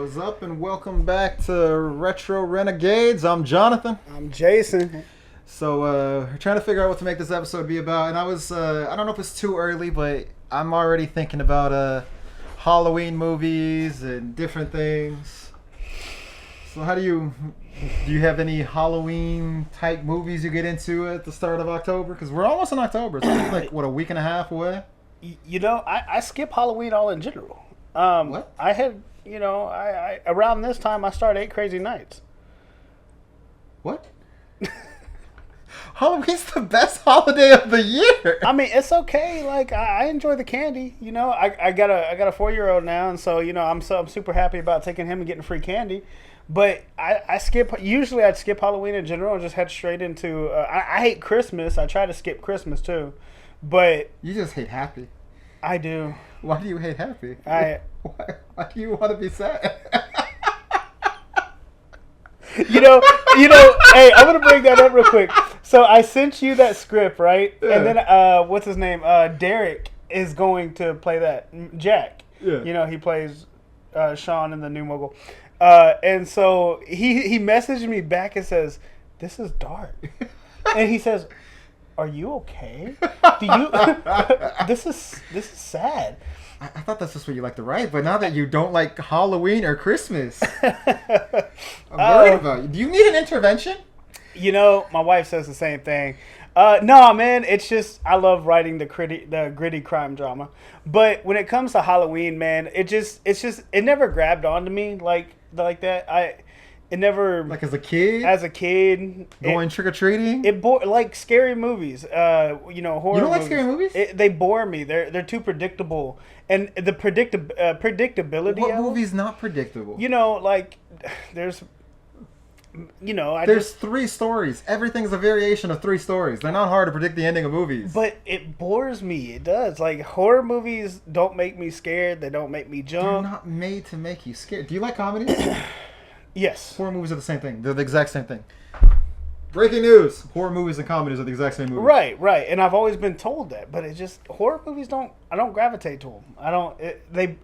What's up, and welcome back to Retro Renegades. I'm Jonathan. I'm Jason. So we're trying to figure out what to make this episode be about, and I don't know if it's too early, but I'm already thinking about Halloween movies and different things. So do you have any Halloween type movies you get into at the start of October? Because we're almost in October. It's like a week and a half away. You know, I skip Halloween all in general. What? I had, I around this time I started 8 Crazy Nights. What? Halloween's the best holiday of the year. I mean, it's okay. Like I enjoy the candy. You know, I got a 4-year-old now, and so I'm super happy about taking him and getting free candy. But I skip. Usually, I'd skip Halloween in general and just head straight into. I hate Christmas. I try to skip Christmas too, but You just hate happy. I do. Why do you hate happy? Why do you want to be sad? Hey, I'm gonna bring that up real quick. So I sent you that script, right? Yeah. And then what's his name? Derek is going to play that Jack. Yeah. He plays Sean in the New Mogul. And so he messaged me back and says, "This is dark," and he says, "Are you okay? Do you? This is sad." I thought that's just what you like to write, but now that you don't like Halloween or Christmas, I'm worried about you. Do you need an intervention? My wife says the same thing. No, man, it's just I love writing the gritty crime drama. But when it comes to Halloween, man, it never grabbed onto me like that. It never, Like as a kid? As a kid, Going trick-or-treating? it bore like scary movies. Horror. You don't like scary movies? They bore me. They're too predictable, and the predictability. What of movie's not predictable? There's. There's 3 stories. Everything's a variation of 3 stories. They're not hard to predict the ending of movies. But it bores me. It does. Like, horror movies don't make me scared. They don't make me They're jump. not made to make you scared. Do you like comedies? Yes. Horror movies are the same thing. They're the exact same thing. Breaking news. Horror movies and comedies are the exact same movie. Right. And I've always been told that. But horror movies I don't gravitate to them.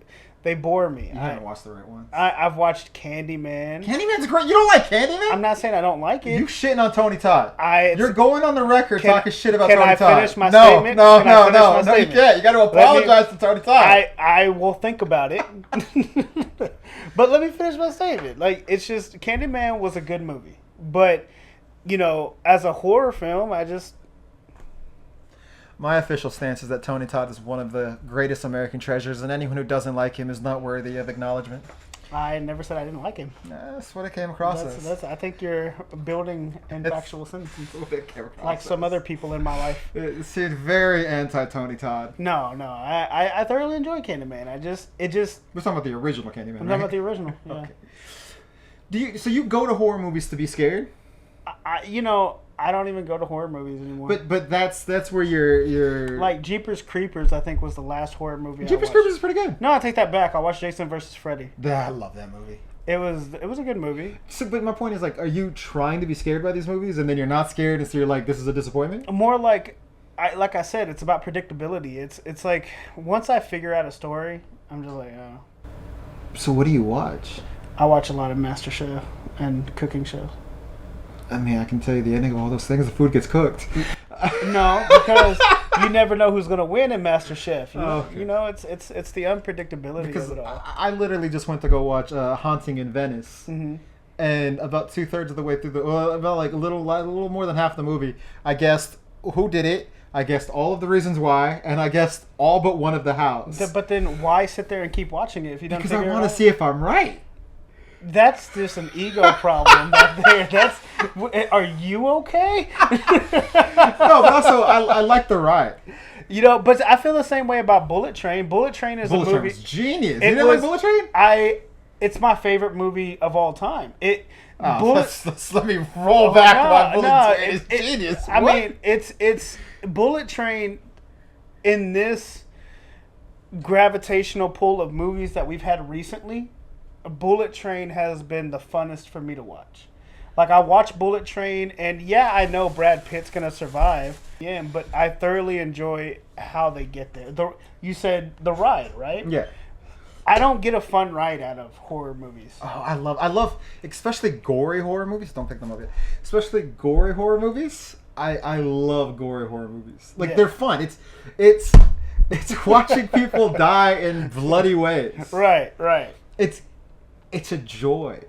They bore me. You haven't watched the right ones. I've watched Candyman. Candyman's great. You don't like Candyman? I'm not saying I don't like it. You shitting on Tony Todd. You're going on the record Can- talking shit about can Tony I Todd. finish my statement? No, Can I finish my you statement? can't. You got to apologize to Tony Todd. I will think about it. But let me finish my statement. Like, it's just, Candyman was a good movie. But, as a horror film, My official stance is that Tony Todd is one of the greatest American treasures, and anyone who doesn't like him is not worthy of acknowledgement. I never said I didn't like him. That's what it came across as. I think you're building in factual sentences. What it came across Like some as. other people in my life. It seemed very anti-Tony Todd. No. I thoroughly enjoy Candyman. We're talking about the original Candyman, I'm right? talking about the original. Yeah. Okay. So you go to horror movies to be scared? I don't even go to horror movies anymore. But that's where you're like Jeepers Creepers, I think was the last horror movie. Jeepers Creepers is pretty good. No, I take that back. I watched Jason vs. Freddy. I love that movie. It was a good movie. So, but my point is, like, are you trying to be scared by these movies, and then you're not scared, and so you're like, this is a disappointment? More like I said, it's about predictability. It's like once I figure out a story, I'm just like, oh. So what do you watch? I watch a lot of MasterChef and cooking shows. I mean, I can tell you the ending of all those things. The food gets cooked. No, because you never know who's gonna win in MasterChef. Okay. It's the unpredictability Because of it all. I literally just went to go watch Haunting in Venice, and about 2/3 of the way through about like a little more than half the movie, I guessed who did it. I guessed all of the reasons why, and I guessed all but one of the house. But then why sit there and keep watching it if you don't? Because I want to see if I'm right. That's just an ego problem back there. Are you okay? No, but also I like the ride. But I feel the same way about Bullet Train. Bullet Train is a movie. Bullet Train was genius. You didn't like Bullet Train? It's my favorite movie of all time. Let's let me roll back why Bullet Train is genius. I mean, it's Bullet Train in this gravitational pull of movies that we've had recently. Bullet Train has been the funnest for me to watch. Like, I watch Bullet Train, and yeah, I know Brad Pitt's gonna survive. Yeah, but I thoroughly enjoy how they get there. You said the ride, right? Yeah. I don't get a fun ride out of horror movies. Oh, I love, especially gory horror movies. Don't pick them up yet. Especially gory horror movies. I love gory horror movies. Like they're fun. It's watching people die in bloody ways. Right. It's a joy.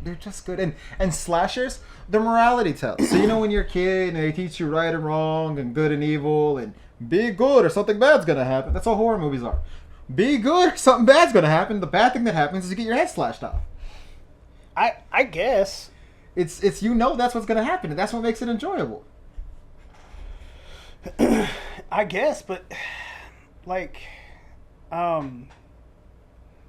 They're just good. And slashers, they're morality tales. So when you're a kid and they teach you right and wrong and good and evil and be good or something bad's gonna happen. That's all horror movies are. Be good or something bad's gonna happen. The bad thing that happens is you get your head slashed off. I guess. It's that's what's gonna happen, and that's what makes it enjoyable. I guess, but like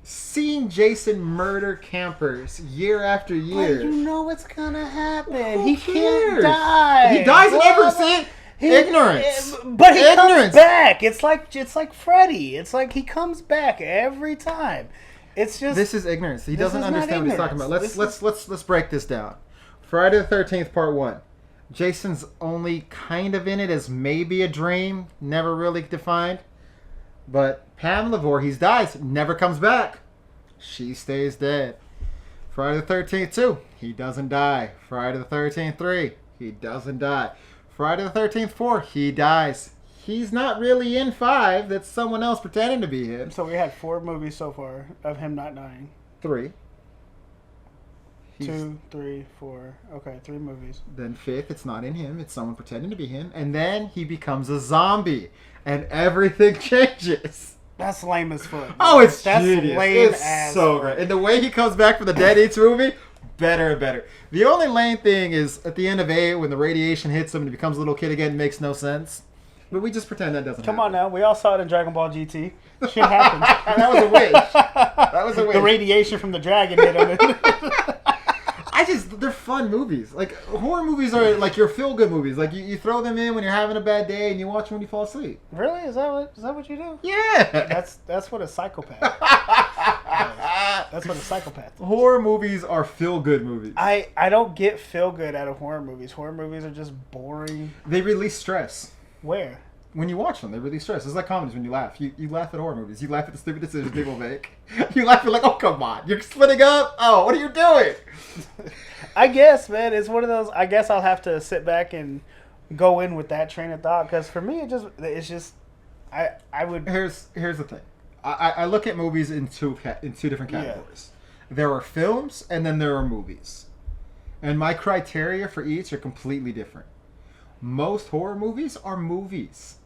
seeing Jason murder campers year after year. But you know what's gonna happen. Who He cares? can't die. He dies in every scene. Ignorance. But he comes back. It's like Freddy. It's like he comes back every time. It's just this is ignorance. He doesn't understand what he's talking about. Let's break this down. Friday the 13th, Part 1. Jason's only kind of in it as maybe a dream, never really defined. But Pamela Voorhees dies, never comes back. She stays dead. Friday the 13th 2, he doesn't die. Friday the 13th 3, he doesn't die. Friday the 13th 4, he dies. He's not really in 5. That's someone else pretending to be him. So we had 4 movies so far of him not dying. 3. 2, 3, 4. Okay, 3 movies. Then 5th, it's not in him. It's someone pretending to be him. And then he becomes a zombie. And everything changes. That's lame as fuck. Oh, it's That's genius. lame It's as so fuck. great. And the way he comes back from the dead eats movie, better and better. The only lame thing is at the end of 8, when the radiation hits him and he becomes a little kid again, makes no sense. But we just pretend that doesn't happen. Come on now. We all saw it in Dragon Ball GT. Shit happens. That was a wish. That was a wish. The radiation from the dragon hit him. They're fun movies. Like, horror movies are like your feel-good movies. Like, you throw them in when you're having a bad day and you watch them when you fall asleep. Really? Is that what you do? Yeah. That's what a psychopath does. That's what a psychopath does. Horror movies are feel-good movies. I don't get feel-good out of horror movies. Horror movies are just boring. They release stress. Where? When you watch them, they release stress. It's like comedies when you laugh. You laugh at horror movies. You laugh at the stupid decisions people make. You laugh at like, oh, come on. You're splitting up? Oh, what are you doing? I guess, man, it's one of those. I guess I'll have to sit back and go in with that train of thought because for me, it's just. I would. Here's the thing. I look at movies in two different categories. Yeah. There are films and then there are movies, and my criteria for each are completely different. Most horror movies are movies,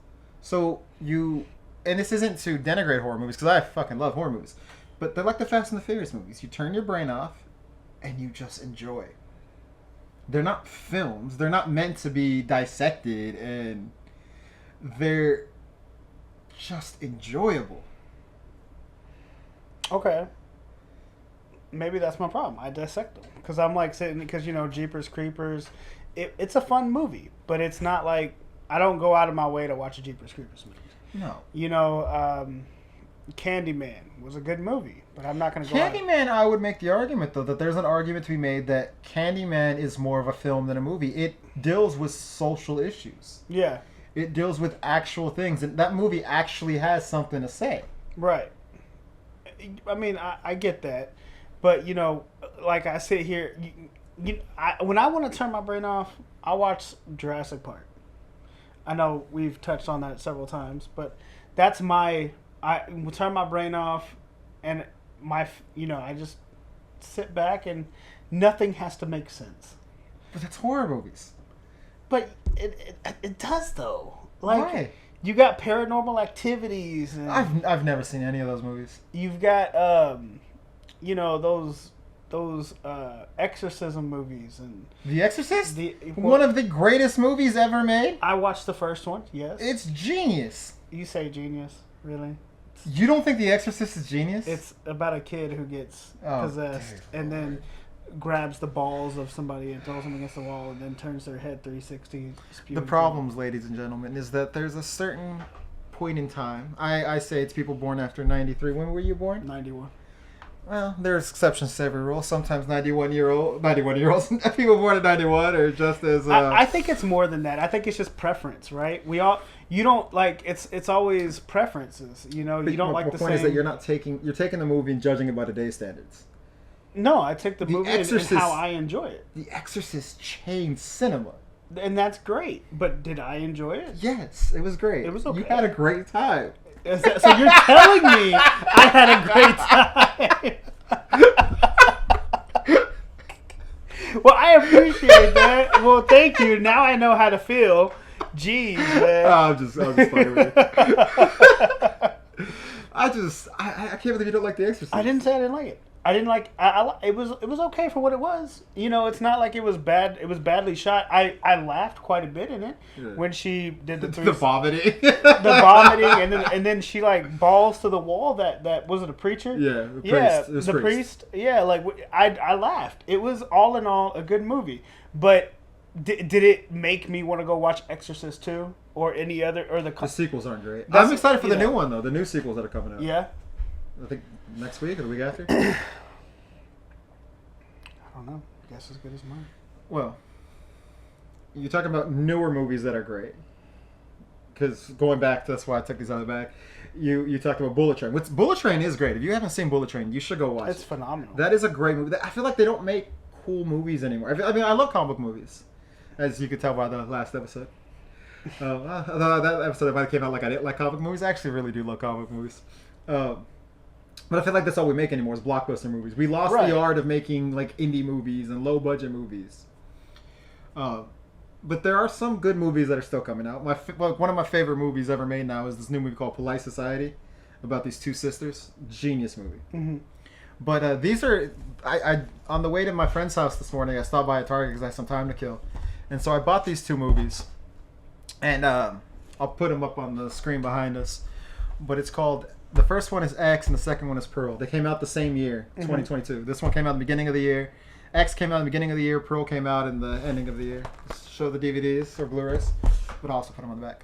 so and this isn't to denigrate horror movies because I fucking love horror movies, but they're like the Fast and the Furious movies. You turn your brain off and you just enjoy. They're not films. They're not meant to be dissected, and they're just enjoyable. Okay. Maybe that's my problem. I dissect them because I'm like sitting because Jeepers Creepers. It's a fun movie, but it's not like I don't go out of my way to watch a Jeepers Creepers movie. No. Candyman was a good movie, but I'm not going to go. Candyman, I would make the argument though that there's an argument to be made that Candyman is more of a film than a movie. It deals with social issues. Yeah. It deals with actual things, and that movie actually has something to say. Right. I mean, I get that, but like I sit here, when I want to turn my brain off, I watch Jurassic Park. I know we've touched on that several times, but that's I will turn my brain off, and I just sit back and nothing has to make sense. But that's horror movies. But it does though. Like, why? You got Paranormal Activities. And I've never seen any of those movies. You've got those exorcism movies and The Exorcist? One of the greatest movies ever made. I watched the first one. Yes, it's genius. You say genius, really? You don't think The Exorcist is genius? It's about a kid who gets possessed and then grabs the balls of somebody and throws them against the wall and then turns their head 360. The problems, ladies and gentlemen, is that there's a certain point in time. I say it's people born after 93. When were you born? 91. Well, there's exceptions to every rule. Sometimes 91-year-olds, people born in 91 are just as. I think it's more than that. I think it's just preference, right? You don't like it's always preferences. You know, you don't like the point same. Is that you're taking the movie and judging it by today's standards. No, I take the movie and how I enjoy it. The Exorcist changed cinema. And that's great. But did I enjoy it? Yes, it was great. It was okay. You had a great time. So you're telling me I had a great time. Well, I appreciate that. Well, thank you. Now I know how to feel. Jeez, man. I'm just fucking with you. I can't believe you don't like The Exorcist. I didn't say I didn't like it. I didn't like. It was okay for what it was. You know, it's not like it was bad. It was badly shot. I laughed quite a bit in it when she did the vomiting, and then she like balls to the wall. That was it a preacher? Yeah, the priest. Yeah, like I laughed. It was all in all a good movie. But did it make me want to go watch Exorcist 2 or any other or the sequels aren't great. I'm excited for the new one though. The new sequels that are coming out. Yeah. I think next week or the week after. I don't know. I guess as good as mine. Well, you're talking about newer movies that are great. Because going back, that's why I took these out of the bag. You talked about Bullet Train. Bullet Train is great. If you haven't seen Bullet Train, you should go watch it. It's phenomenal. That is a great movie. I feel like they don't make cool movies anymore. I mean, I love comic book movies, as you could tell by the last episode. That episode that might have came out like I didn't like comic book movies. I actually really do love comic book movies. But I feel like that's all we make anymore is blockbuster movies. We lost the art of making like indie movies and low budget movies. But there are some good movies that are still coming out. One of my favorite movies ever made now is this new movie called Polite Society, about these two sisters. Genius movie. Mm-hmm. But these are I on the way to my friend's house this morning. I stopped by a Target because I had some time to kill, and so I bought these two movies, and I'll put them up on the screen behind us. But it's called. The first one is X and the second one is Pearl. They came out the same year, 2022. This one came out at the beginning of the year. X came out at the beginning of the year. Pearl came out in the ending of the year. Just show the DVDs or Blu-rays, but I'll also put them on the back.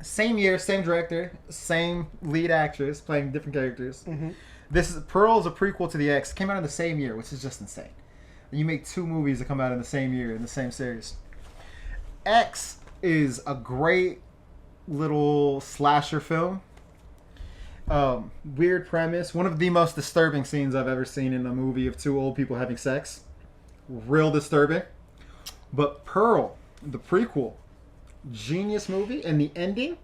Same year, same director, same lead actress playing different characters. Mm-hmm. Pearl is a prequel to the X. It came out in the same year, which is just insane. You make two movies that come out in the same year in the same series. X is a great little slasher film. Weird premise. One of the most disturbing scenes I've ever seen in a movie of two old people having sex. Real disturbing. But Pearl, the prequel, genius movie, and the ending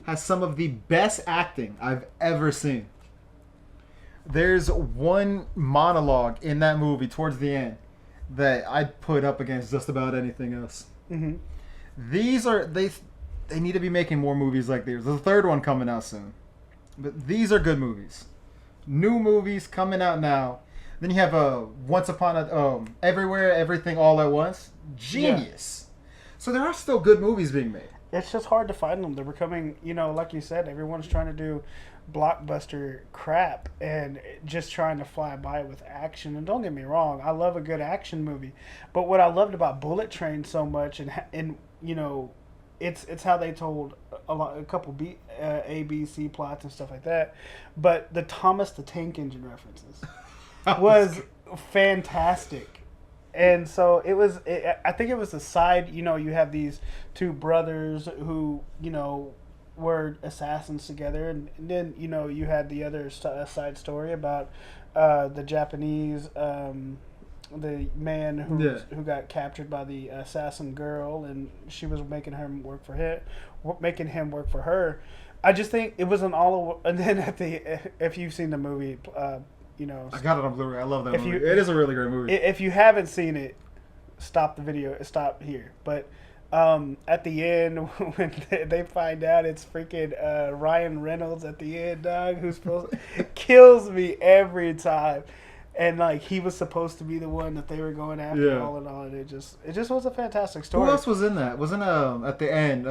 has some of the best acting I've ever seen. There's one monologue in that movie towards the end that I'd put up against just about anything else. Mm-hmm. They need to be making more movies like these. There's a third one coming out soon. But these are good movies. New movies coming out now. Then you have Once Upon a Everywhere, Everything, All at Once. Genius. Yeah. So there are still good movies being made. It's just hard to find them. They're becoming, like you said, everyone's trying to do blockbuster crap and just trying to fly by with action. And don't get me wrong, I love a good action movie. But what I loved about Bullet Train so much, and it's how they told a couple A, B, C plots and stuff like that. But the Thomas the Tank Engine references was fantastic. And so I think it was a side, you have these two brothers who, were assassins together. And then, you had the other side story about the Japanese, the man who got captured by the assassin girl, and she was making him work for her. I just think it was an all. And then if you've seen the movie, I got it on Blu-ray. I love that movie. It is a really great movie. If you haven't seen it, stop the video. Stop here. But at the end, when they find out it's freaking Ryan Reynolds at the end, dog, who's supposed kills me every time. And he was supposed to be the one that they were going after, all in all, and it just was a fantastic story. Who else was in that? Wasn't at the end?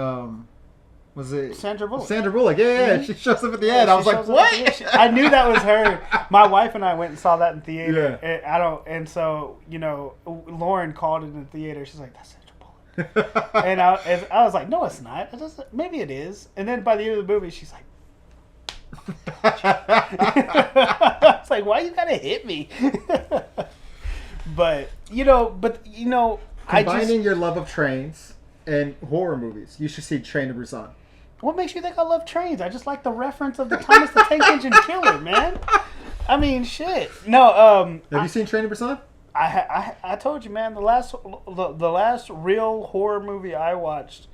Was it Sandra Bullock? Sandra Bullock, yeah. Mm-hmm. She shows up at the end. I was like, what? I knew that was her. My wife and I went and saw that in theater. Yeah. And so Lauren called it in the theater. She's like, that's Sandra Bullock. And I was like, no, it's not. Maybe it is. And then by the end of the movie, she's like, It's like, why you gotta hit me? but Combining your love of trains and horror movies, you should see Train to Busan. What makes you think I love trains? I just like the reference of the Thomas the Tank Engine Killer, man. I mean, shit. No, Have you seen Train to Busan? I told you, man. The last real horror movie I watched,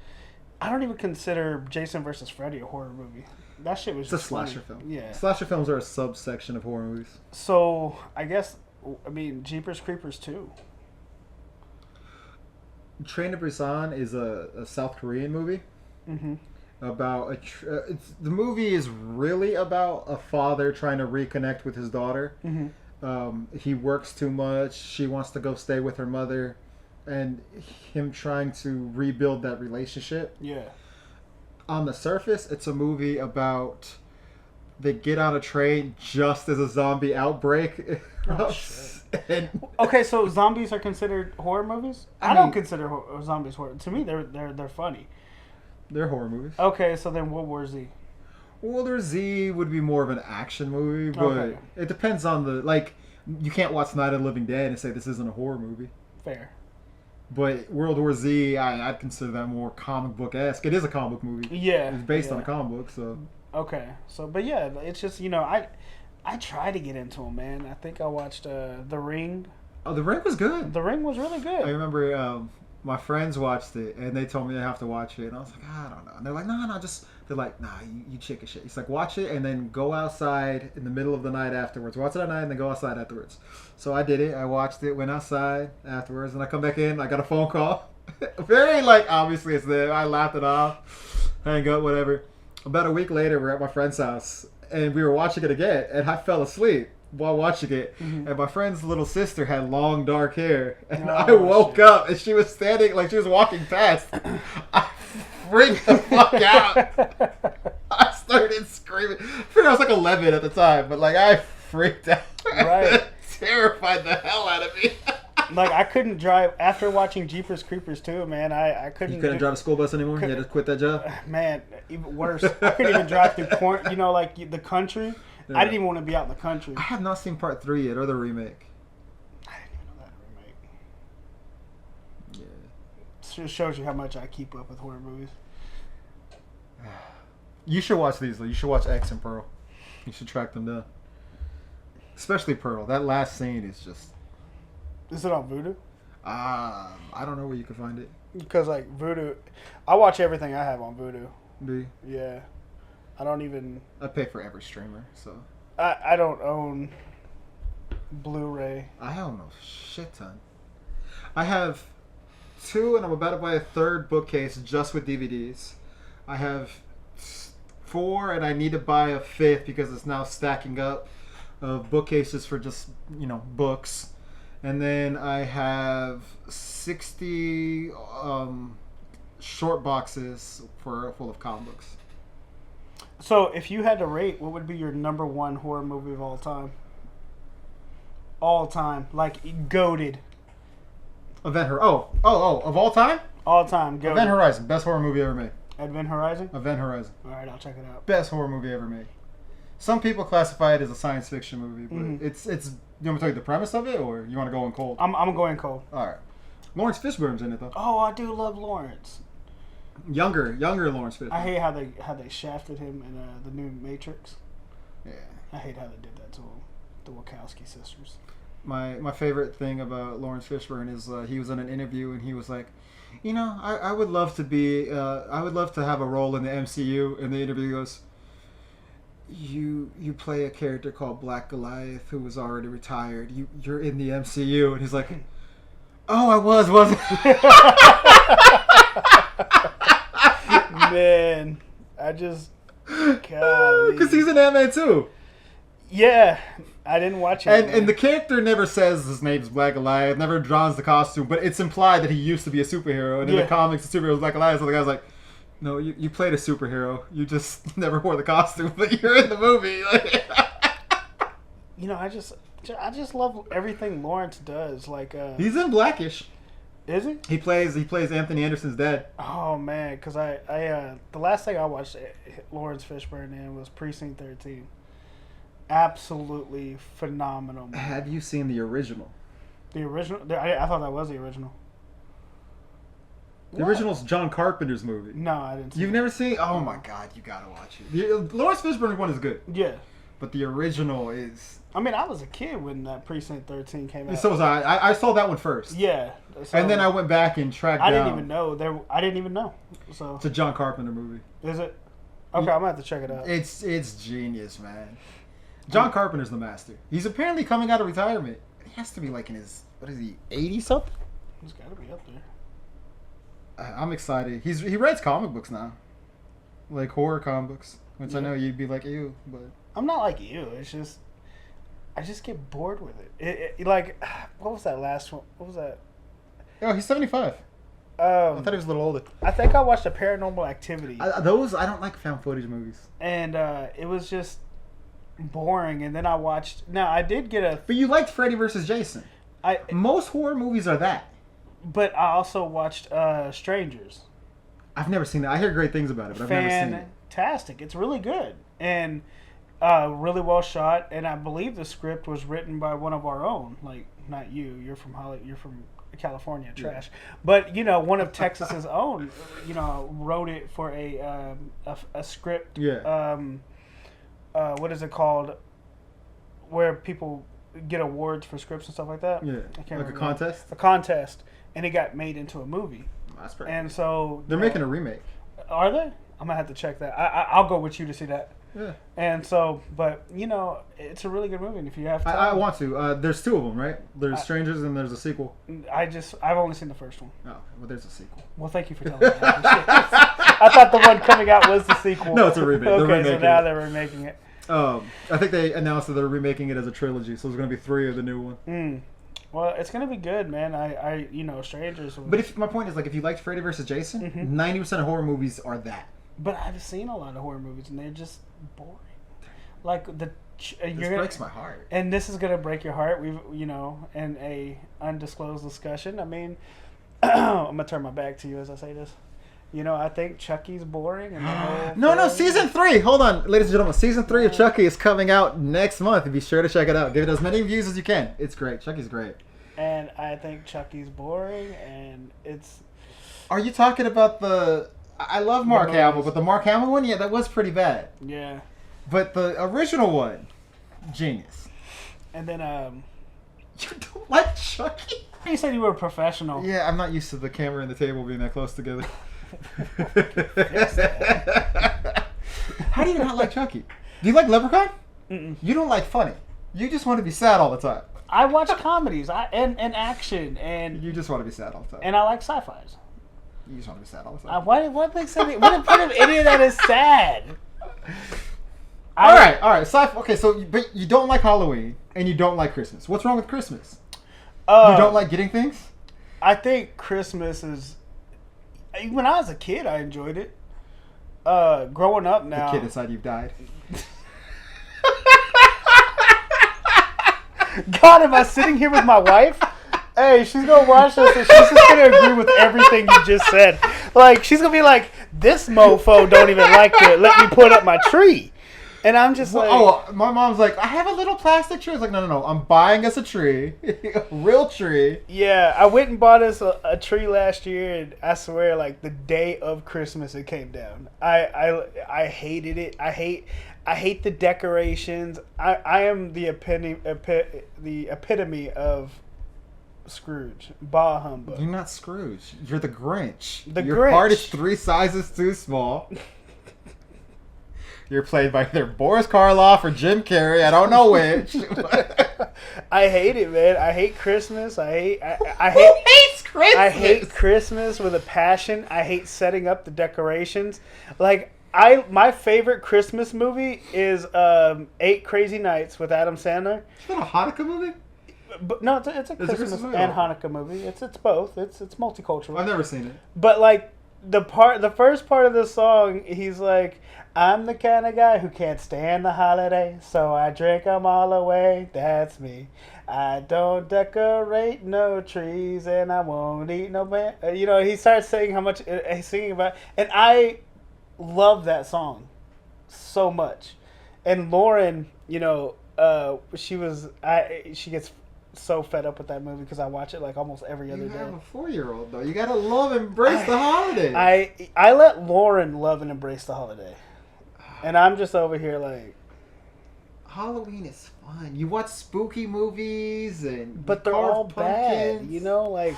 I don't even consider Jason versus Freddy a horror movie. That shit was It's a just slasher funny. film. Yeah. Slasher films are a subsection of horror movies. So I guess Jeepers Creepers 2. Train to Busan is a South Korean movie. Mm-hmm. About the movie is really about a father trying to reconnect with his daughter. Mm-hmm. He works too much. She wants to go stay with her mother, and him trying to rebuild that relationship. Yeah. On the surface, it's a movie about they get on a train just as a zombie outbreak. Oh, shit. Okay, so zombies are considered horror movies? I don't consider zombies horror. To me, they're funny. They're horror movies. Okay, so then World War Z. World War Z would be more of an action movie, but Okay. it depends on the like. You can't watch Night of the Living Dead and say this isn't a horror movie. Fair. But World War Z, I'd consider that more comic book esque. It is a comic book movie. Yeah. It's based on a comic book, so. Okay, so but yeah, it's just I try to get into them, man. I think I watched The Ring. Oh, The Ring was good. The Ring was really I good. remember my friends watched it and they told me I have to watch it, and I was like, I don't know. And they're like, no, just. They're like, nah, you chicken shit. He's like, watch it and then go outside in the middle of the night afterwards. Watch it at night and then go outside afterwards. So I did it. I watched it, went outside afterwards, and I come back in. I got a phone call. Very obviously it's there. I laughed it off. Hang up, whatever. About a week later, we're at my friend's house and we were watching it again, and I fell asleep while watching it. Mm-hmm. And my friend's little sister had long dark hair, and Oh, I woke shit. up and she was standing she was walking past. I freaked the fuck out. I started screaming. I figured I was 11 at the time, but I freaked out. Right. It terrified the hell out of me. I couldn't drive after watching Jeepers Creepers 2, man. I couldn't. You couldn't drive a school bus anymore? You had to quit that job? Man, even worse. I couldn't even drive through the country. Yeah. I didn't even want to be out in the country. I have not seen part 3 yet, or the remake. I didn't even know that remake. Yeah. Just shows you how much I keep up with horror movies. You should watch these, though. You should watch X and Pearl. You should track them down. Especially Pearl. That last scene is just... Is it on Vudu? I don't know where you can find it. Because Vudu, I watch everything I have on Vudu. Do you? Yeah, I don't even. I pay for every streamer, so... I don't own Blu-ray. I own a shit ton. I have 2, and I'm about to buy a 3rd bookcase just with DVDs. I have 4, and I need to buy a 5th because it's now stacking up of bookcases for just books. And then I have 60 short boxes full of comic books. So, if you had to rate, what would be your number 1 horror movie of all time? All time, goated. Of all time? All time, goated. Event Horizon, best horror movie ever made. Event Horizon. Event Horizon, All right, I'll check it out. best horror movie ever made. Some people classify it as a science fiction movie, but Mhm. it's. You want me to tell you the premise of it, or you want to go in cold? I'm going cold. All right. Lawrence Fishburne's in it though. Oh, I do love Lawrence. Younger Lawrence Fishburne. I hate how they shafted him in the new Matrix. Yeah. I hate how they did that to him. The Wachowski sisters. My favorite thing about Lawrence Fishburne is he was in an interview and he was like, I would love to be I would love to have a role in the MCU. And the interview goes, you play a character called Black Goliath who was already retired. You're in the MCU. And he's like, oh, I wasn't Man, I just golly. because he's in Ant-Man too. Yeah, I didn't watch it. And the character never says his name's Black Goliath, never draws the costume, but it's implied that he used to be a superhero. And in the comics, the superhero is Black Goliath. So the guy's like, no, you played a superhero. You just never wore the costume, but you're in the movie. I just love everything Lawrence does. He's in Blackish. Is he? He plays Anthony Anderson's dad. Oh man, because I the last thing I watched Lawrence Fishburne in was Precinct 13. Absolutely phenomenal movie. Have you seen the original? The original? I thought that was the original. The original's John Carpenter's movie. No, I didn't see You've it. never seen? Oh my god, you gotta watch it. The Lawrence Fishburne one is good, Yeah. but the original is. I mean, I was a kid when that Precinct 13 came out. So was I. I saw that one first. Yeah. So And then I went back and tracked down. I didn't even know. I didn't even know. So It's a John Carpenter movie. is it? Okay, I'm gonna have to check it out. It's genius, man. John Carpenter's the master. He's apparently coming out of retirement. He has to be like in his, what is he, 80 something? It's got to be up there. I'm excited. He writes comic books now, like horror comic books, which I know you'd be like, ew, but I'm not like you. It's just I just get bored with it. Like, what was that last one? What was that? oh, he's 75. I thought he was a little older. I think I watched a Paranormal Activity, I don't like found footage movies. and it was just boring. And then I watched. Now I did get a. But you liked Freddy vs. Jason. Most horror movies are that. But I also watched Strangers. I've never seen that. I hear great things about it, but I've never seen it. Fantastic! It's really good and really well shot. And I believe the script was written by one of our own. Like, not you. You're from Hollywood. You're from California. Trash. Yeah. But one of Texas's own. Wrote it for a script. Yeah. What is it called? Where people get awards for scripts and stuff like that. Yeah. I can't remember. A contest. A contest, and it got made into a movie. That's pretty. And so they're making a remake. Are they? I'm gonna have to check that. I'll go with you to see that. Yeah. And so, but it's a really good movie. And if you have time, I want to. There's two of them, right? There's Strangers and there's a sequel. I've only seen the first one. Oh, well, there's a sequel. Well, thank you for telling me that. I thought the one coming out was the sequel. No, it's a remake. Okay, so now they're remaking it. I think they announced that they're remaking it as a trilogy, so there's going to be 3 of the new one. Well, it's going to be good, man. I Strangers. But my point is, like, if you liked Freddy vs. Jason, 90% of horror movies are that. But I've seen a lot of horror movies, and they're just boring. Like this breaks my heart. And this is going to break your heart. We've, in a undisclosed discussion. I mean, I'm going to turn my back to you as I say this. I think Chucky's boring. And the whole No, season 3. Hold on, ladies and gentlemen. Season 3 of Chucky is coming out next month. Be sure to check it out. Give it as many views as you can. It's great. Chucky's great. And I think Chucky's boring, and it's. Are you talking about the? I love Mark Hamill, but the Mark Hamill one, yeah, that was pretty bad. Yeah. But the original one, genius. And then You don't like Chucky? You said you were a professional. Yeah, I'm not used to the camera and the table being that close together. How do you not like Chucky? Do you like Leprechaun? Mm-mm. You don't like funny. You just want to be sad all the time. I watch comedies and action and You just want to be sad all the time. and I like sci-fis. You just want to be sad all the time. What makes any part of any of that is sad? All right. Sci-fi. Okay, so but you don't like Halloween and you don't like Christmas. What's wrong with Christmas? You don't like getting things? I think Christmas is. When I was a kid, I enjoyed it. Growing up now, The kid inside you died. God, am I sitting here with my wife? Hey, she's gonna watch this and she's just gonna agree with everything you just said. Like, she's gonna be like, "This mofo don't even like to let me put up my tree," and I'm just like, "Oh, my mom's like, I have a little plastic tree." I was like, "No, I'm buying us a tree, a real tree." Yeah, I went and bought us a tree last year, and I swear, like the day of Christmas, it came down. I hated it. I hate the decorations. I am the epitome of Scrooge. Bah humbug. You're not Scrooge. You're the Grinch. Your Grinch. Heart is 3 sizes too small. You're played by either Boris Karloff or Jim Carrey. I don't know which. I hate it, man. I hate Christmas. I hate Who hates Christmas? I hate Christmas with a passion. I hate setting up the decorations. Like, my favorite Christmas movie is 8 Crazy Nights with Adam Sandler. Is that a Hanukkah movie? But no, it's a Christmas movie? and Hanukkah movie. It's both. It's multicultural. I've never seen it. But like the first part of the song, he's like, "I'm the kind of guy who can't stand the holiday, so I drink them all away. That's me. I don't decorate no trees, and I won't eat no man. You know, he starts saying how much he's singing about, and I love that song so much. And Lauren, you know, she gets so fed up with that movie because I watch it like almost every other day. You have a 4-year-old though. You gotta love and embrace the holiday. I let Lauren love and embrace the holiday, and I'm just over here like. Halloween is fun. You watch spooky movies but they're all bad. You know, like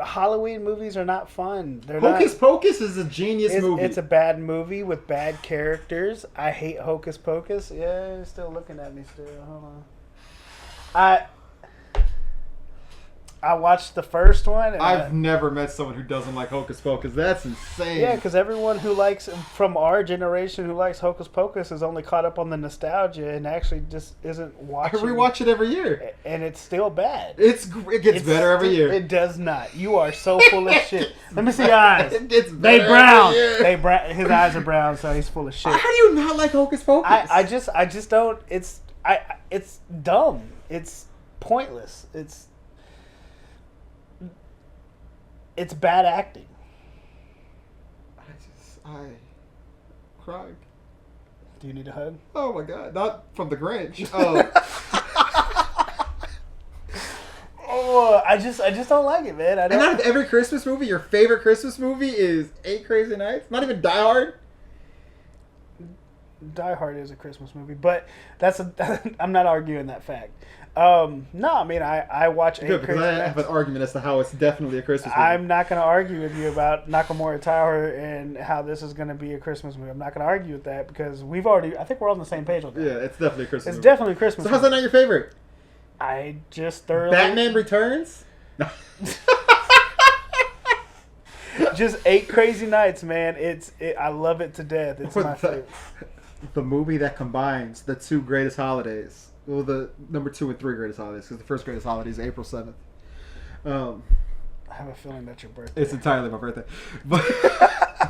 Halloween movies are not fun. They're Hocus Pocus is a genius movie. It's a bad movie with bad characters. I hate Hocus Pocus. Yeah, you're still looking at me still. Hold on. I watched the first one. And I've never met someone who doesn't like Hocus Pocus. That's insane. Yeah, because everyone who likes, from our generation who likes Hocus Pocus is only caught up on the nostalgia and actually just isn't watching. I rewatch it every year. And it's still bad. It gets better every year. It does not. You are so full of shit. Let me see your eyes. It gets better they brown. every year. His eyes are brown, so he's full of shit. How do you not like Hocus Pocus? I just don't. It's dumb. It's pointless. It's bad acting. I cried. Do you need a hug? Oh my god, not from the Grinch. Oh. Oh, I just don't like it, man. And out of every Christmas movie, your favorite Christmas movie is 8 Crazy Nights? Not even Die Hard? Die Hard is a Christmas movie, but I'm not arguing that fact. No, I mean I watch 8 Crazy Nights. I have an argument as to how it's definitely a Christmas movie. I'm not going to argue with you about Nakamura Tower and how this is going to be a Christmas movie. I'm not going to argue with that because I think we're on the same page on that. Yeah, it's definitely a Christmas movie. It's definitely a Christmas movie. So how's that not your favorite? I just thoroughly... Batman Returns? No. Just 8 Crazy Nights, man. I love it to death. It's my favorite. The movie that combines the 2 greatest holidays. Well, the number 2 and 3 greatest holidays, because the first greatest holiday is April 7th. I have a feeling that's your birthday. It's entirely my birthday. But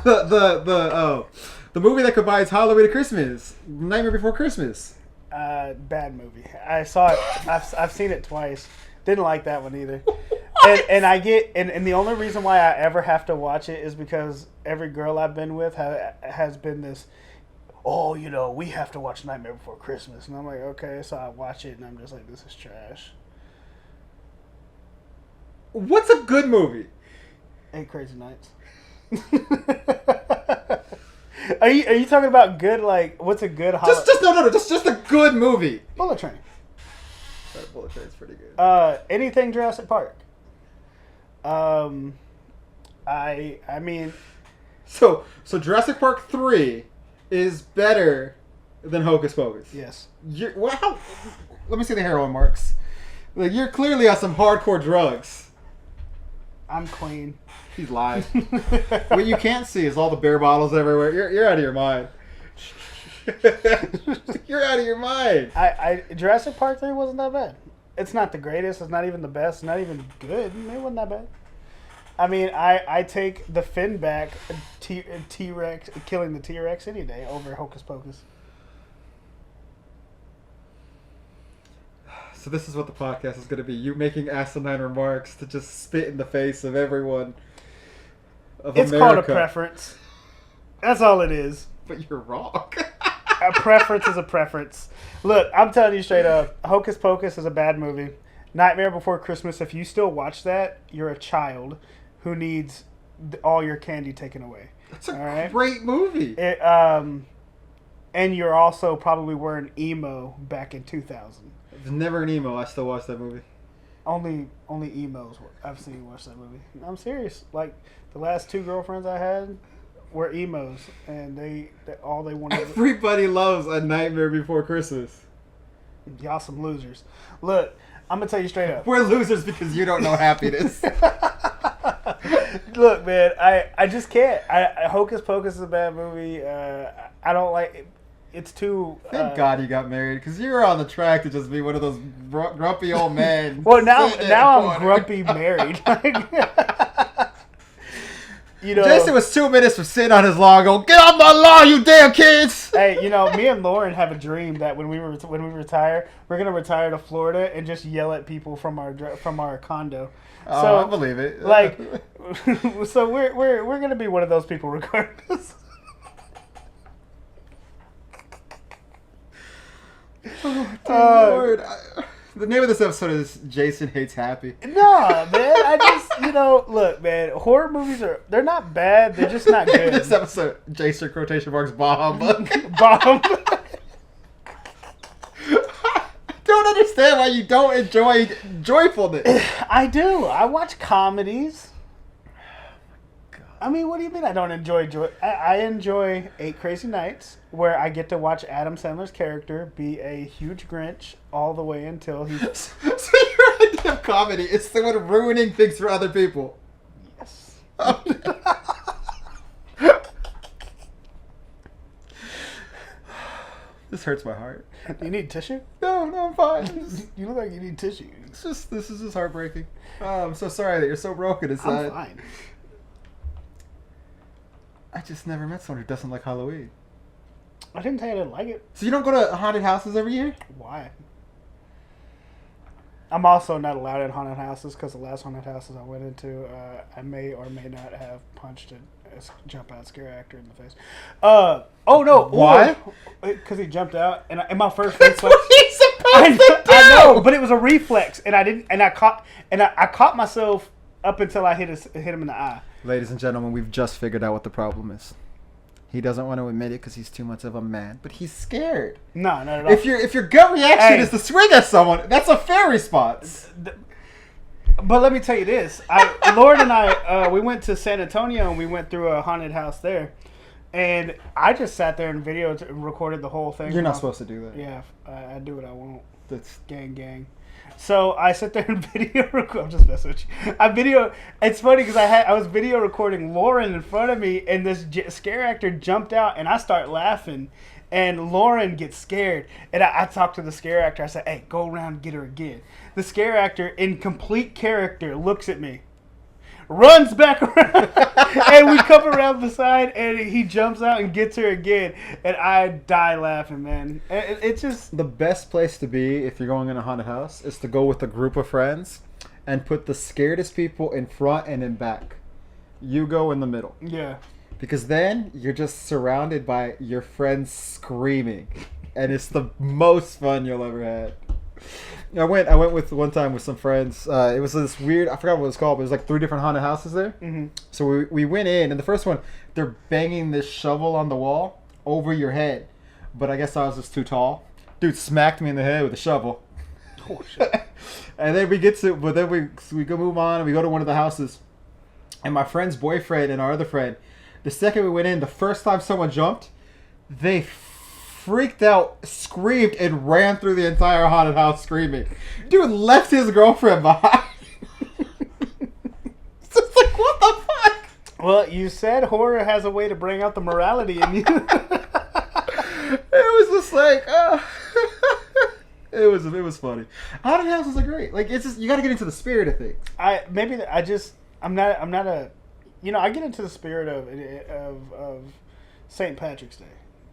the movie that combines Halloween and Christmas, Nightmare Before Christmas. Bad movie. I saw it. I've seen it twice. Didn't like that one either. And the only reason why I ever have to watch it is because every girl I've been with has been this. Oh, you know, we have to watch Nightmare Before Christmas. And I'm like, okay, so I watch it, and I'm just like, this is trash. What's a good movie? 8 Crazy Nights. Are you talking about good, like, what's a good holiday? Just a good movie. Bullet Train. Bullet Train's pretty good. Anything Jurassic Park. I mean... So Jurassic Park 3... is better than Hocus Pocus. Yes. Let me see the heroin marks. Like, you're clearly on some hardcore drugs. I'm clean. He's lying. What you can't see is all the beer bottles everywhere. You're out of your mind. You're out of your mind. Jurassic Park 3 wasn't that bad. It's not the greatest. It's not even the best. Not even good. It wasn't that bad. I mean, I take the Finback T-Rex, killing the T-Rex any day over Hocus Pocus. So this is what the podcast is going to be. You making asinine remarks to just spit in the face of everyone of It's America. Called a preference. That's all it is. But you're wrong. A preference is a preference. Look, I'm telling you straight up, Hocus Pocus is a bad movie. Nightmare Before Christmas, if you still watch that, you're a child who needs all your candy taken away. It's a great movie. And you're also probably wearing emo back in 2000. I was never an emo. I still watch that movie. Only emos I've seen watch that movie. I'm serious. Like, the last 2 girlfriends I had were emos, and they all they wanted. Everybody loves A Nightmare Before Christmas. Y'all some losers. Look, I'm gonna tell you straight up. We're losers because you don't know happiness. Look, man, I just can't. Hocus Pocus is a bad movie. I don't like it. It's too... Thank God you got married, because you were on the track to just be one of those grumpy old men. Well, now I'm grumpy married. You know, Jason was 2 minutes from sitting on his lawn going, "Get off my lawn, you damn kids!" Hey, you know, me and Lauren have a dream that when we retire, we're gonna retire to Florida and just yell at people from our condo. Oh, So, I believe it. Like, so we're gonna be one of those people regardless. Oh, dear Lord. The name of this episode is Jason Hates Happy. Nah, man. I just, look, man. Horror movies they're not bad. They're just not good. This episode, Jason quotation marks Bah Humbug. Bomb. I don't understand why you don't enjoy joyfulness. I do. I watch comedies. I mean, what do you mean I don't enjoy joy? I enjoy 8 Crazy Nights, where I get to watch Adam Sandler's character be a huge Grinch all the way until he's... So your idea of comedy is someone ruining things for other people. Yes. This hurts my heart. Do you need tissue? No, I'm fine. You look like you need tissue. This is just heartbreaking. Oh, I'm so sorry that you're so broken inside. I'm fine. I just never met someone who doesn't like Halloween. I didn't say I didn't like it. So you don't go to haunted houses every year? Why? I'm also not allowed in haunted houses because the last haunted houses I went into, I may or may not have punched a jump out scare actor in the face. Oh no! Why? Because he jumped out, and my first reflex. What he's supposed to do. I know, but it was a reflex, and I didn't, and I caught myself up until I hit him in the eye. Ladies and gentlemen, we've just figured out what the problem is. He doesn't want to admit it because he's too much of a man, but he's scared. No, not at all. If your gut reaction is to swing at someone, that's a fair response. But let me tell you this: Lord and I, we went to San Antonio and we went through a haunted house there, and I just sat there and recorded the whole thing. You're not supposed to do that. Yeah, I do what I want. That's gang. So I sit there and video record. I'm just messing with you. It's funny because I was video recording Lauren in front of me, and this scare actor jumped out, and I start laughing, and Lauren gets scared, and I talk to the scare actor. I said, "Hey, go around and get her again." The scare actor, in complete character, looks at me, runs back around, and we come around the side, and he jumps out and gets her again, and I die laughing, man. It's just the best place to be if you're going in a haunted house is to go with a group of friends and put the scaredest people in front and in back. You go in the middle. Yeah. Because then you're just surrounded by your friends screaming, and it's the most fun you'll ever have. I went with one time with some friends. It was this weird, I forgot what it was called, but it was like 3 different haunted houses there. Mm-hmm. So we went in, and the first one, they're banging this shovel on the wall over your head. But I guess I was just too tall. Dude smacked me in the head with a shovel. Oh, shit. And then we go move on, and we go to one of the houses. And my friend's boyfriend and our other friend, the second we went in, the first time someone jumped, they freaked out, screamed, and ran through the entire haunted house screaming. Dude left his girlfriend behind. It's just like, what the fuck? Well, you said horror has a way to bring out the morality in you. It was just like, it was funny. Haunted houses are great. Like, it's just, you got to get into the spirit of things. I'm not a, I get into the spirit of St. Patrick's Day.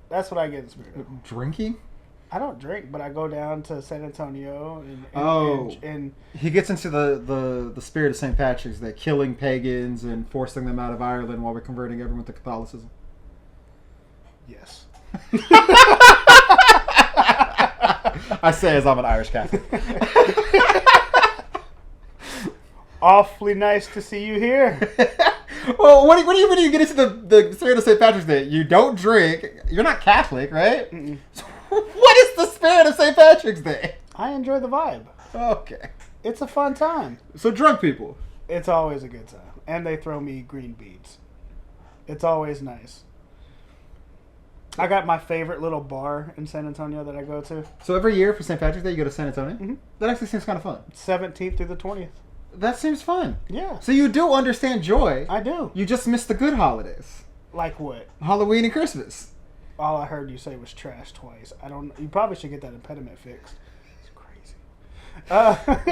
That's what I get in the spirit of. Drinking? I don't drink, but I go down to San Antonio and he gets into the spirit of St. Patrick's Day, killing pagans and forcing them out of Ireland while we're converting everyone to Catholicism. Yes. I say as I'm an Irish Catholic. Awfully nice to see you here. Well, what do you mean you get into the spirit of St. Patrick's Day? You don't drink. You're not Catholic, right? So what is the spirit of St. Patrick's Day? I enjoy the vibe. Okay. It's a fun time. So drunk people. It's always a good time. And they throw me green beads. It's always nice. I got my favorite little bar in San Antonio that I go to. So every year for St. Patrick's Day, you go to San Antonio? Mm-hmm. That actually seems kind of fun. 17th through the 20th. That seems fun. Yeah. So you do understand joy. I do. You just missed the good holidays. Like what? Halloween and Christmas. All I heard you say was trash twice. You probably should get that impediment fixed. It's crazy.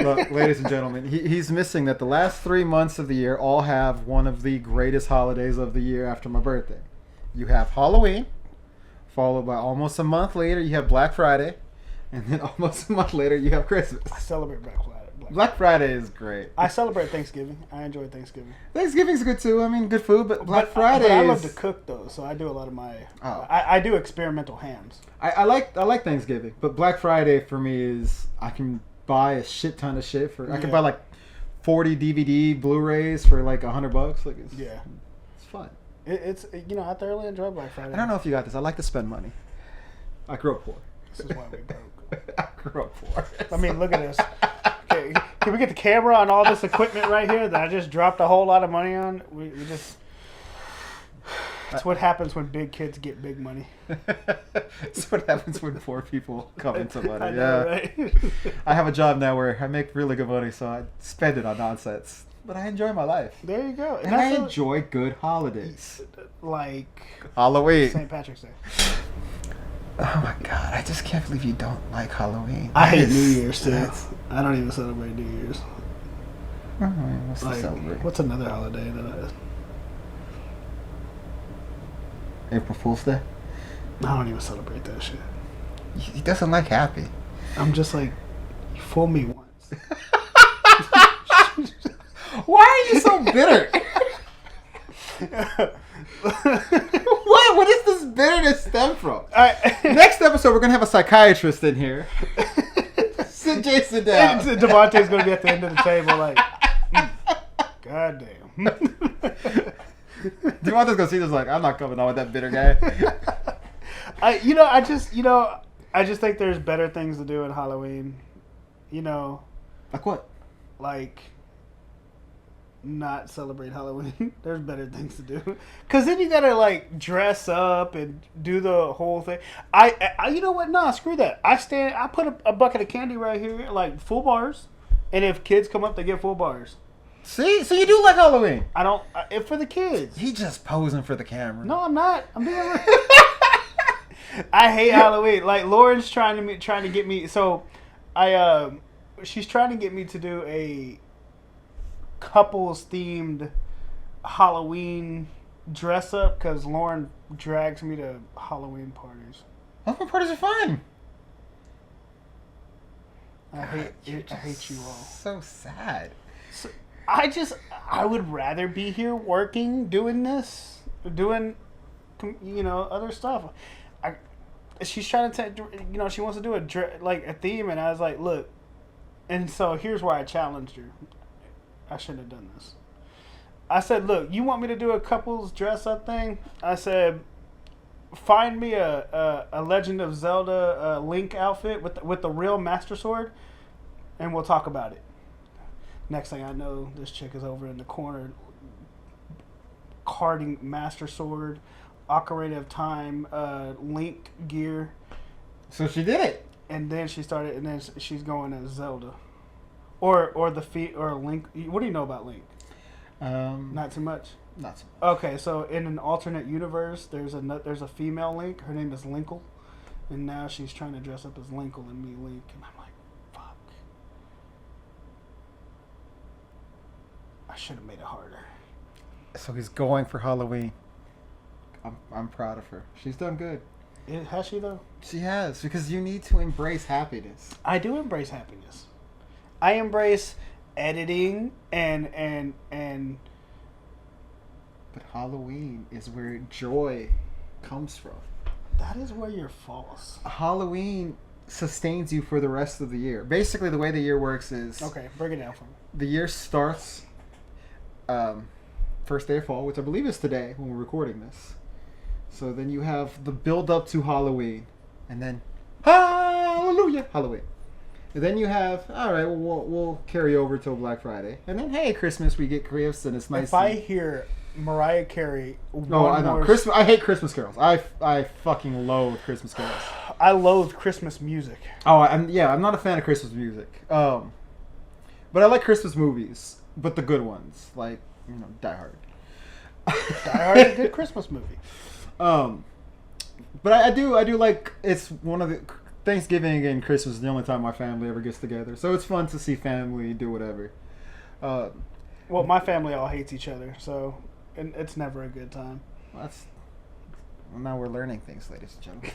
Look, ladies and gentlemen, he's missing that the last 3 months of the year all have one of the greatest holidays of the year after my birthday. You have Halloween, followed by almost a month later you have Black Friday, and then almost a month later you have Christmas. I celebrate Black Friday. Black Friday is great. I celebrate Thanksgiving. I enjoy Thanksgiving. Thanksgiving's good too. I mean, good food, but Black Friday. But I love to cook though, so I do a lot of my. Oh. I do experimental hams. I like Thanksgiving, but Black Friday for me is I can buy a shit ton of shit for. I can buy like 40 DVD Blu-rays for like $100. Like it's fun. It's I thoroughly enjoy Black Friday. I don't know if you got this. I like to spend money. I grew up poor. This is why we broke. I grew up poor. I mean, look at this. Okay, can we get the camera on all this equipment right here that I just dropped a whole lot of money on? We just. That's what happens when big kids get big money. That's what happens when poor people come into money. I know, right? I have a job now where I make really good money, so I spend it on nonsense. But I enjoy my life. There you go. And I enjoy good holidays. Like Halloween. St. Patrick's Day. Oh my god, I just can't believe you don't like Halloween. I hate New Year's too. I don't even celebrate New Year's. What's to celebrate? What's another holiday that April Fool's Day? I don't even celebrate that shit. He doesn't like happy. I'm just like, you fooled me once. Why are you so bitter? What does this bitterness stem from? Next episode, we're going to have a psychiatrist in here. Sit Jason down. Devontae's going to be at the end of the table like, God damn. Devontae's going to see this like, I'm not coming on with that bitter guy. I just think there's better things to do in Halloween. Like what? Like not celebrate Halloween. There's better things to do. Cause then you gotta like dress up and do the whole thing. I you know what? Nah, screw that. I put a bucket of candy right here, like full bars, and if kids come up, they get full bars. See, so you do like Halloween? I don't. For the kids. He just posing for the camera. No, I'm not. I'm being real. I hate Halloween. Like Lauren's trying to get me. So, she's trying to get me to do a couples themed Halloween dress up because Lauren drags me to Halloween parties. Halloween parties are fun. I hate you all. So sad. So, I would rather be here working, doing other stuff. She's trying to she wants to do a theme, and I was like, look, and so here's why I challenged her. I shouldn't have done this. I said, look, you want me to do a couples dress up thing? I said, find me a Legend of Zelda Link outfit with the real Master Sword, and we'll talk about it. Next thing I know, this chick is over in the corner carding Master Sword, Ocarina of Time, Link gear. So she did it. And then she's going as Zelda. Or Link. What do you know about Link? Not too much. Not so much. Okay, so in an alternate universe, there's a female Link. Her name is Linkle, and now she's trying to dress up as Linkle and me Link, and I'm like, fuck. I should have made it harder. So he's going for Halloween. I'm proud of her. She's done good. Has she though? She has, because you need to embrace happiness. I do embrace happiness. I embrace editing and But Halloween is where joy comes from. That is where you're false. Halloween sustains you for the rest of the year. Basically, the way the year works is... Okay, break it down for me. The year starts first day of fall, which I believe is today when we're recording this. So then you have the build up to Halloween. And then, hallelujah, Halloween. And then you have, all right, we'll carry over till Black Friday. And then, hey, Christmas, we get gifts, and it's nice. If I hear Mariah Carey... I know. Christmas. I hate Christmas carols. I fucking loathe Christmas carols. I loathe Christmas music. Oh, I'm not a fan of Christmas music. But I like Christmas movies, but the good ones, like, Die Hard. Die Hard is a good Christmas movie. But I do like, it's one of the... Thanksgiving and Christmas is the only time my family ever gets together. So it's fun to see family do whatever. Well, my family all hates each other, so it's never a good time. Well, now we're learning things, ladies and gentlemen.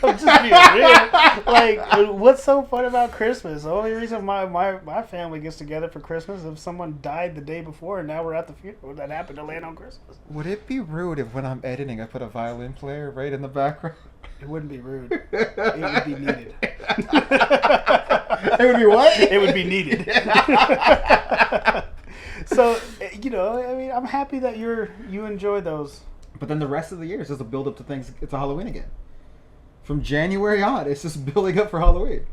I'm just being real. Like, what's so fun about Christmas? The only reason my family gets together for Christmas is if someone died the day before, and now we're at the funeral that happened to land on Christmas. Would it be rude if when I'm editing I put a violin player right in the background? It wouldn't be rude. It would be needed. It would be what? It would be needed. So, you know, I mean, I'm happy that you enjoy those. But then the rest of the year is just a build up to things. It's a Halloween again. From January on, it's just building up for Halloween.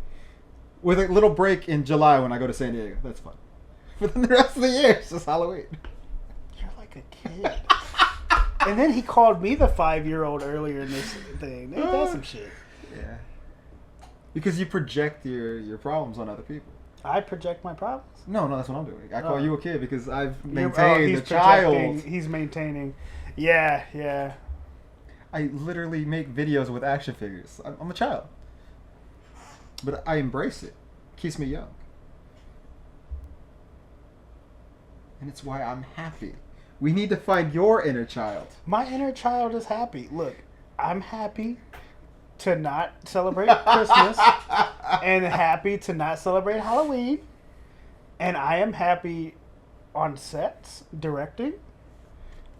With a little break in July when I go to San Diego. That's fun. But then the rest of the year, it's just Halloween. You're like a kid. And then he called me the 5-year-old earlier in this thing. Ain't that some shit? Yeah. Because you project your problems on other people. I project my problems? No, that's what I'm doing. I call you a kid because I've He's maintained the child. He's maintaining. Yeah. I literally make videos with action figures. I'm a child. But I embrace it. Keeps me young. And it's why I'm happy. We need to find your inner child. My inner child is happy. Look, I'm happy to not celebrate Christmas and happy to not celebrate Halloween. And I am happy on sets, directing.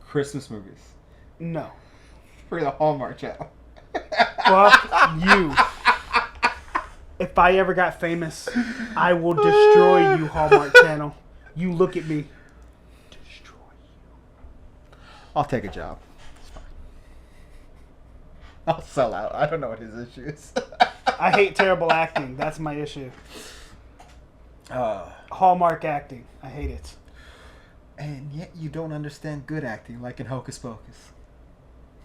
Christmas movies. No. For the Hallmark Channel. Fuck you. If I ever got famous, I will destroy you, Hallmark Channel. You look at me. Destroy you. I'll take a job. It's fine. I'll sell out. I don't know what his issue is. I hate terrible acting. That's my issue. Hallmark acting. I hate it. And yet you don't understand good acting, like in Hocus Pocus.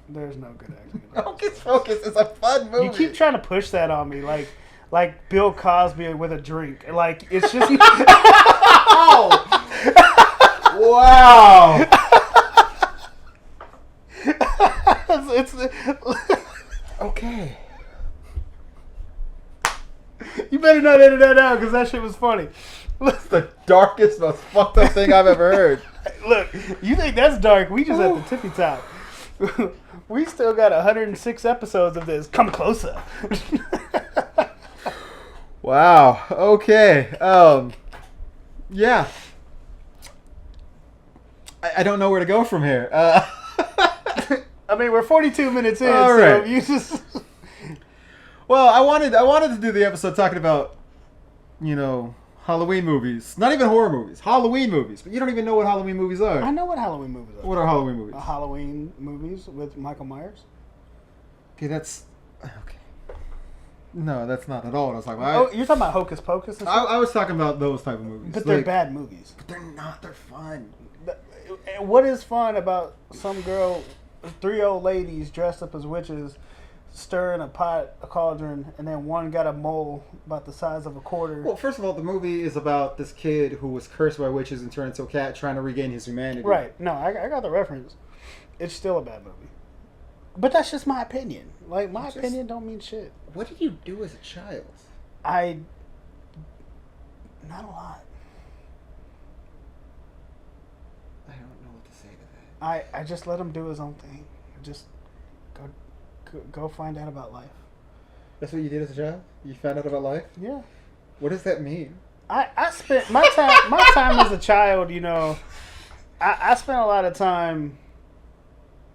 There's no good acting. Hocus Pocus is a fun movie. You keep trying to push that on me, like Bill Cosby with a drink. Like, it's just... Oh! Wow! it's Okay. You better not edit that out because that shit was funny. That's the darkest, most fucked up thing I've ever heard. Look, you think that's dark? We just at the tippy top. We still got 106 episodes of this. Come closer. Wow. Okay. Yeah. I don't know where to go from here. I mean, we're 42 minutes in, all so right. you just... Well, I wanted to do the episode talking about, Halloween movies. Not even horror movies. Halloween movies. But you don't even know what Halloween movies are. I know what Halloween movies are. What are Halloween movies? Halloween movies with Michael Myers. Okay, that's... Okay. No, that's not at all what I was talking Oh, about. you're talking about Hocus Pocus and stuff? I was talking about those type of movies. But they're bad movies. But they're not. They're fun. What is fun about some girl, 3 old ladies dressed up as witches, stirring a cauldron, and then one got a mole about the size of a quarter? Well, first of all, the movie is about this kid who was cursed by witches and turned into a cat trying to regain his humanity. Right. No, I got the reference. It's still a bad movie. But that's just my opinion. Like, my opinion don't mean shit. What did you do as a child? Not a lot. I don't know what to say to that. I just let him do his own thing. Just go find out about life. That's what you did as a child? You found out about life? Yeah. What does that mean? I spent my time as a child, I spent a lot of time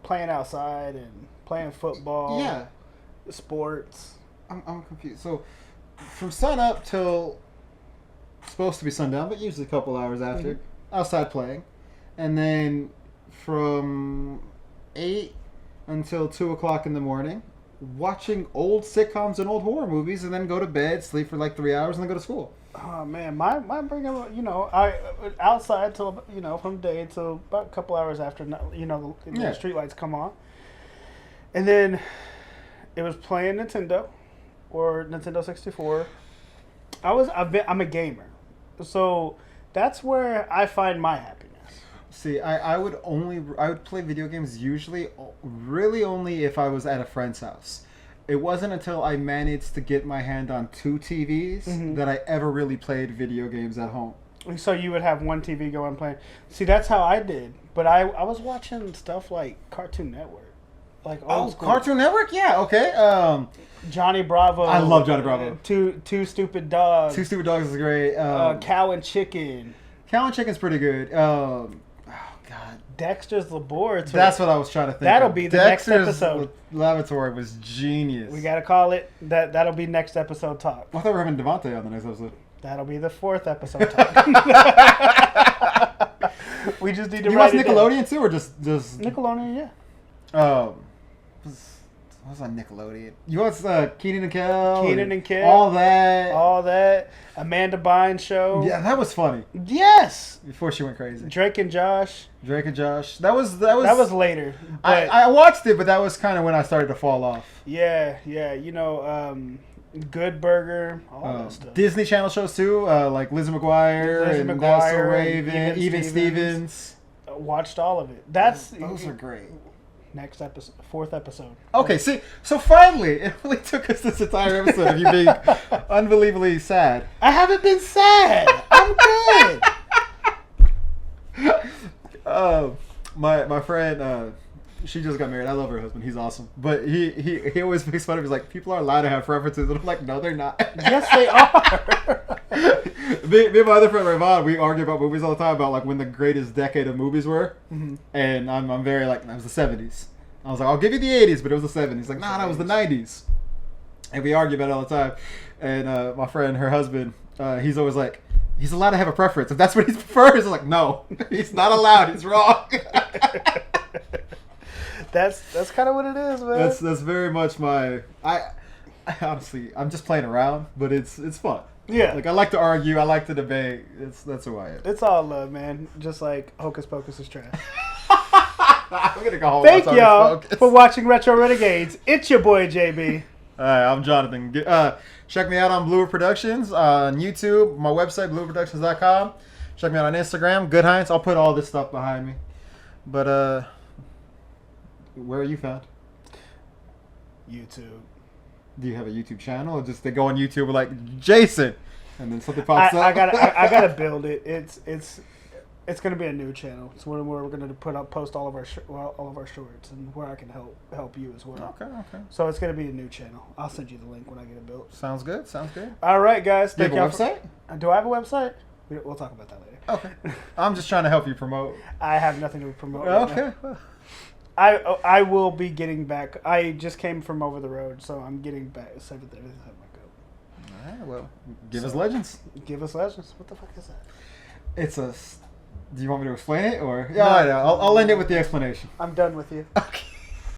playing outside and playing football. Yeah. Sports. I'm confused. So, from sun up till supposed to be sundown, but usually a couple hours after, outside playing. And then from 8 until 2 o'clock in the morning, watching old sitcoms and old horror movies, and then go to bed, sleep for like 3 hours, and then go to school. Oh man, my bring up, I outside till from day till about a couple hours after the street lights come on, and then it was playing Nintendo or Nintendo 64. I'm a gamer, so that's where I find my happiness. See, I would play video games usually really only if I was at a friend's house. It wasn't until I managed to get my hand on 2 TVs that I ever really played video games at home. So you would have one TV going playing. See, that's how I did. But I was watching stuff like Cartoon Network. like Oh, old school. Cartoon Network? Yeah, okay. Johnny Bravo. I love Johnny Bravo. Two Stupid Dogs. Two Stupid Dogs is great. Cow and Chicken. Cow and Chicken's pretty good. Oh, God. Dexter's Laboratory. That's what I was trying to think That'll of. be the next Dexter's episode. Laboratory was genius. We gotta call it that. That'll be next episode talk. I thought we were having Devontae on the next episode. That'll be the 4th episode talk. We just need to You write watch it down. Nickelodeon too, or just Nickelodeon, yeah. What was on Nickelodeon? You watch Keenan and Kel? Keenan and Kel. All that. Amanda Bynes show. Yeah, that was funny. Yes. Before she went crazy. Drake and Josh. That was later. But I watched it, but that was kind of when I started to fall off. yeah. You know, Good Burger, all that stuff. Disney Channel shows too, like Lizzie McGuire and That's So Raven, Even Stevens. Watched all of it. Those are great. Next episode, 4th episode. Okay, see, so finally, it only took us this entire episode of you being unbelievably sad. I haven't been sad. I'm good. My friend, she just got married. I love her husband. He's awesome. But he always makes fun of me. He's like, people are allowed to have preferences. And I'm like, no, they're not. Yes, they are. me and my other friend, Ravon, we argue about movies all the time about like when the greatest decade of movies were. Mm-hmm. And I'm very like, that was the 70s. I was like, I'll give you the 80s, but it was the 70s. He's like, nah, that was the 90s. And we argue about it all the time. And my friend, her husband, he's always like, he's allowed to have a preference. If that's what he prefers, I'm like, no, he's not allowed. He's wrong. That's kind of what it is, man. That's very much my. I honestly, I'm just playing around, but it's fun. Yeah. Like I like to argue. I like to debate. That's who I am. It's all love, man. Just like Hocus Pocus is trash. I'm gonna go home. Thank y'all for watching Retro Renegades. It's your boy JB. All right, I'm Jonathan. Check me out on Bluer Productions on YouTube. My website, bluerproductions.com. Check me out on Instagram, Good Heinz. I'll put all this stuff behind me. But where are you found? YouTube. Do you have a YouTube channel, or just they go on YouTube and like Jason, and then something pops up? I gotta build it. It's gonna be a new channel. It's one where we're gonna post all of our shorts, and where I can help you as well. Okay. So it's gonna be a new channel. I'll send you the link when I get it built. Sounds good. All right, guys. Do you have a website? Do I have a website? We'll talk about that later. Okay. I'm just trying to help you promote. I have nothing to promote. Okay. Right now. I will be getting back. I just came from over the road, so I'm getting back. Everything's at my go. All right. Well, give us legends. Give us legends. What the fuck is that? It's a. Do you want me to explain it, or? Yeah, no. I'll end it with the explanation. I'm done with you. Okay.